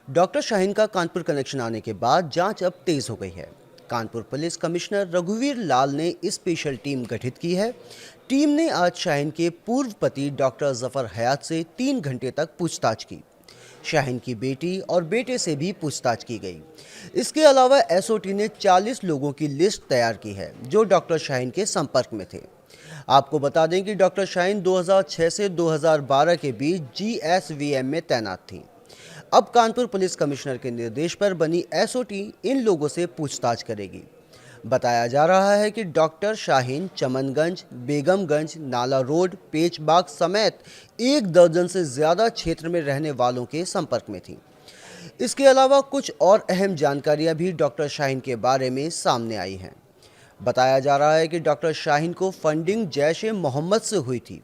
Doctor Shaheen का Kanpur connection आने के बाद जांच अब तेज हो गई है। कानपुर पुलिस कमिश्नर रघुवीर लाल ने स्पेशल टीम गठित की है। टीम ने आज शाहीन के पूर्व पति डॉक्टर जफर हयात से 3 घंटे तक पूछताछ की। शाहीन की बेटी और बेटे से भी पूछताछ की गई। इसके अलावा एसओटी ने 40 लोगों की लिस्ट तैयार की है जो डॉक्टर शाहीन के संपर्क में थे। आपको बता दें कि डॉक्टर शाहीन 2006 से 2012 के बीच जीएसवीएम में तैनात थी। अब कानपुर पुलिस कमिश्नर के निर्देश पर बनी एसओटी इन लोगों से पूछताछ करेगी। बताया जा रहा है कि डॉक्टर शाहीन चमनगंज, बेगमगंज, नाला रोड, पेचबाग समेत 1 दर्जन से ज़्यादा क्षेत्र में रहने वालों के संपर्क में थी। इसके अलावा कुछ और अहम जानकारियां भी डॉक्टर शाहीन के बारे में सामने आई हैं। बताया जा रहा है कि डॉक्टर शाहीन को फंडिंग जैश-ए-मोहम्मद से हुई थी।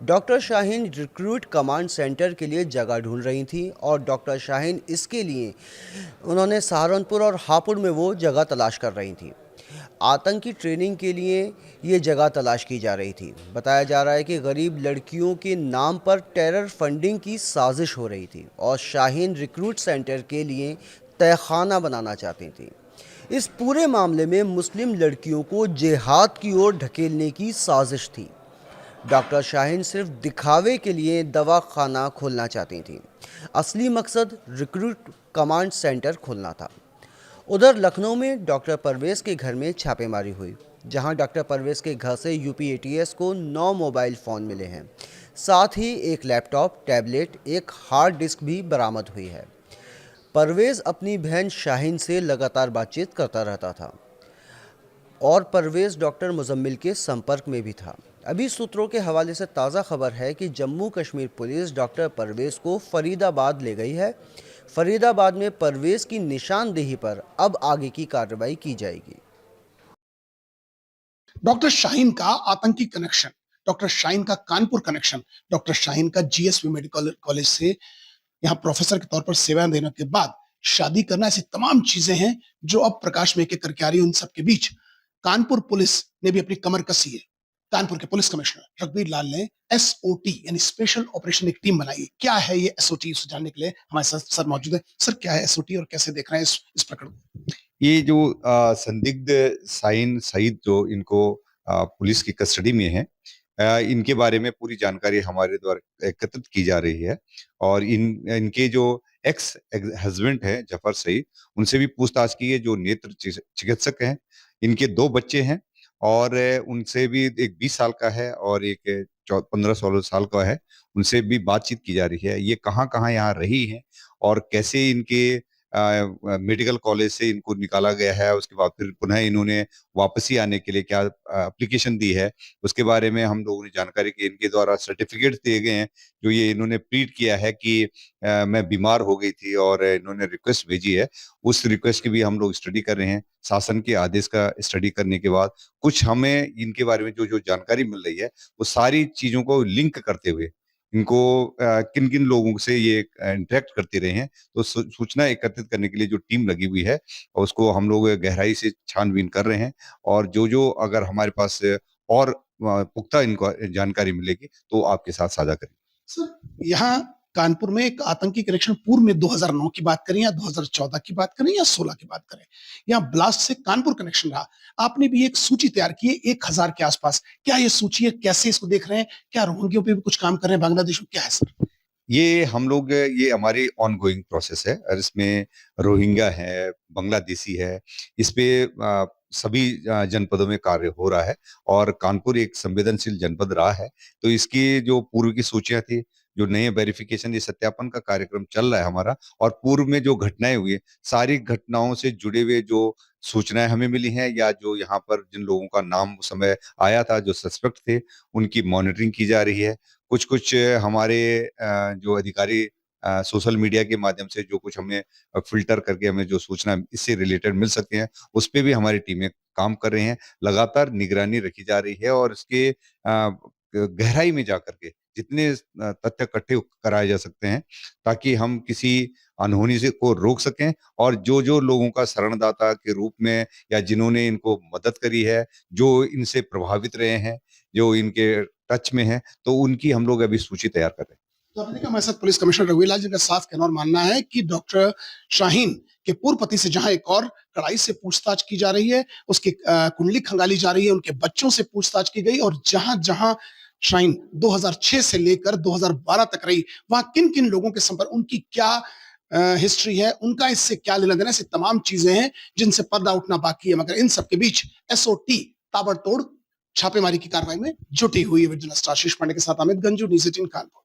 Doctor Shaheen recruit command centre के लिए जगह ढूंढ रही थी और डॉक्टर शाहीन इसके लिए उन्होंने सहारनपुर और हापुड़ में वो जगह तलाश कर रही थी। आतंकी ट्रेनिंग के लिए ये जगह तलाश की जा रही थी। बताया जा रहा है कि गरीब लड़कियों के नाम पर टेरर फंडिंग की साजिश हो रही थी और शाहीन रिक्रूट सेंटर के लिए तहखाना बनाना चाहती थी। इस पूरे मामले में मुस्लिम लड़कियों को जिहाद की ओर ढकेलने की साजिश थी। डॉक्टर शाहीन सिर्फ दिखावे के लिए दवाखाना खोलना चाहती थीं। असली मकसद रिक्रूट कमांड सेंटर खोलना था। उधर लखनऊ में डॉक्टर परवेज़ के घर में छापेमारी हुई, जहां डॉक्टर परवेज़ के घर से यूपी एटीएस को 9 मोबाइल फ़ोन मिले हैं। साथ ही एक लैपटॉप, टैबलेट, एक हार्ड डिस्क भी बरामद हुई है। परवेज़ अपनी बहन शाहीन से लगातार बातचीत करता रहता था और परवेज़ डॉक्टर मुजम्मिल के संपर्क में भी था। अभी सूत्रों के हवाले से ताज़ा खबर है कि जम्मू कश्मीर पुलिस डॉक्टर परवेज़ को फरीदाबाद ले गई है। फरीदाबाद में परवेज़ की निशानदेही पर अब आगे की कार्रवाई की जाएगी। डॉक्टर शाहीन का आतंकी कनेक्शन, डॉक्टर शाहीन का कानपुर कनेक्शन, डॉक्टर शाहीन का जीएसवी मेडिकल कॉलेज से यहाँ प्रोफेसर के तौर पर सेवाएं देने के बाद शादी करना, ऐसी तमाम चीजें हैं जो अब प्रकाश में एक एक करके आ रही है। उन सबके बीच कानपुर पुलिस ने भी अपनी कमर कसी है। कानपुर के पुलिस कमिश्नर रघुवीर लाल ने एसओटी यानी स्पेशल ऑपरेशन एक टीम बनाई। क्या है ये एसओटी, उसे जानने के लिए हमारे साथ सर मौजूद है। सर, क्या है एसओटी और कैसे देख रहे हैं इस प्रकरण को? ये जो संदिग्ध साइन सईद जो इनको पुलिस की कस्टडी में है, इनके बारे में पूरी जानकारी हमारे द्वारा एकत्रित की जा रही है और इनके जो एक्स हस्बैंड है जफर सईद, उनसे भी पूछताछ की है, जो नेत्र चिकित्सक हैं। इनके 2 बच्चे हैं और उनसे भी एक 20 साल का है और एक 15-16 साल का है। उनसे भी बातचीत की जा रही है। ये कहाँ कहाँ यहाँ रही हैं और कैसे इनके मेडिकल कॉलेज से इनको निकाला गया है, उसके बाद फिर पुनः इन्होंने वापसी आने के लिए क्या एप्लीकेशन दी है, उसके बारे में हम लोगों ने जानकारी की। इनके द्वारा सर्टिफिकेट दिए गए हैं जो ये इन्होंने प्लीड किया है कि मैं बीमार हो गई थी और इन्होंने रिक्वेस्ट भेजी है। उस रिक्वेस्ट की भी हम लोग स्टडी कर रहे हैं। शासन के आदेश का स्टडी करने के बाद कुछ हमें इनके बारे में जो जो जानकारी मिल रही है, वो सारी चीजों को लिंक करते हुए इनको किन किन लोगों से ये इंटरेक्ट करते रहे हैं, तो सूचना एकत्रित करने के लिए जो टीम लगी हुई है और उसको हम लोग गहराई से छानबीन कर रहे हैं और जो जो अगर हमारे पास और पुख्ता इनको जानकारी मिलेगी तो आपके साथ साझा करेंगे। सर, यहाँ कानपुर में एक आतंकी कनेक्शन पूर्व में 2009 की बात करें या 2014 की बात करें या 16 की बात करें, यहाँ ब्लास्ट से कानपुर कनेक्शन रहा। आपने भी एक सूची तैयार की है 1000 के आसपास। क्या ये सूची है, कैसे इसको देख रहे हैं? क्या रोहिंग्यों पे भी कुछ काम कर रहे हैं बांग्लादेश में, क्या है सर? ये हम लोग ये हमारी ऑनगोइंग प्रोसेस है और इसमें रोहिंग्या है, बांग्लादेशी है, इस पे सभी जनपदों में कार्य हो रहा है और कानपुर एक संवेदनशील जनपद रहा है। तो इसकी जो पूर्व की सूचियां थी, जो नए वेरिफिकेशन, ये सत्यापन का कार्यक्रम चल रहा है हमारा और पूर्व में जो घटनाएं हुई है, सारी घटनाओं से जुड़े हुए जो सूचनाएं हमें मिली हैं या जो यहाँ पर जिन लोगों का नाम उस समय आया था, जो सस्पेक्ट थे, उनकी मॉनिटरिंग की जा रही है। कुछ कुछ हमारे जो अधिकारी सोशल मीडिया के माध्यम से जो कुछ हमें फिल्टर करके हमें जो सूचना इससे रिलेटेड मिल सकते हैं, उस पे भी हमारी टीमें काम कर रही हैं। लगातार निगरानी रखी जा रही है और इसके गहराई में जाकर के जितने तथ्य इकट्ठे कराए जा सकते हैं, ताकि हम किसी अनहोनी से को रोक सकें और जो जो लोगों का शरणदाता के रूप में या जिन्होंने इनको मदद करी है, जो इनसे प्रभावित रहे हैं, जो इनके टच में है, तो उनकी हम लोग अभी सूची तैयार कर रहे हैं। तो आपने देखा हमारे साथ पुलिस कमिश्नर रघुवीर लाल, जिनका साफ कहना और मानना है कि डॉक्टर शाहीन के पूर्व पति से जहां एक और कड़ाई से पूछताछ की जा रही है, उसकी कुंडली खंगाली जा रही है, उनके बच्चों से पूछताछ की गई, और जहां जहां शाहीन 2006 से लेकर 2012 तक रही, वहां किन किन लोगों के संपर्क, उनकी क्या हिस्ट्री है, उनका इससे क्या लेना देना, ऐसी तमाम चीजें हैं जिनसे पर्दा उठना बाकी है। मगर इन सबके बीच एसओटी ताबड़तोड़ छापेमारी की कार्रवाई में जुटी हुई है। विजिलेंस स्टार आशीष पांडे के साथ अमित गंजू, न्यूज़ 18 कानपुर।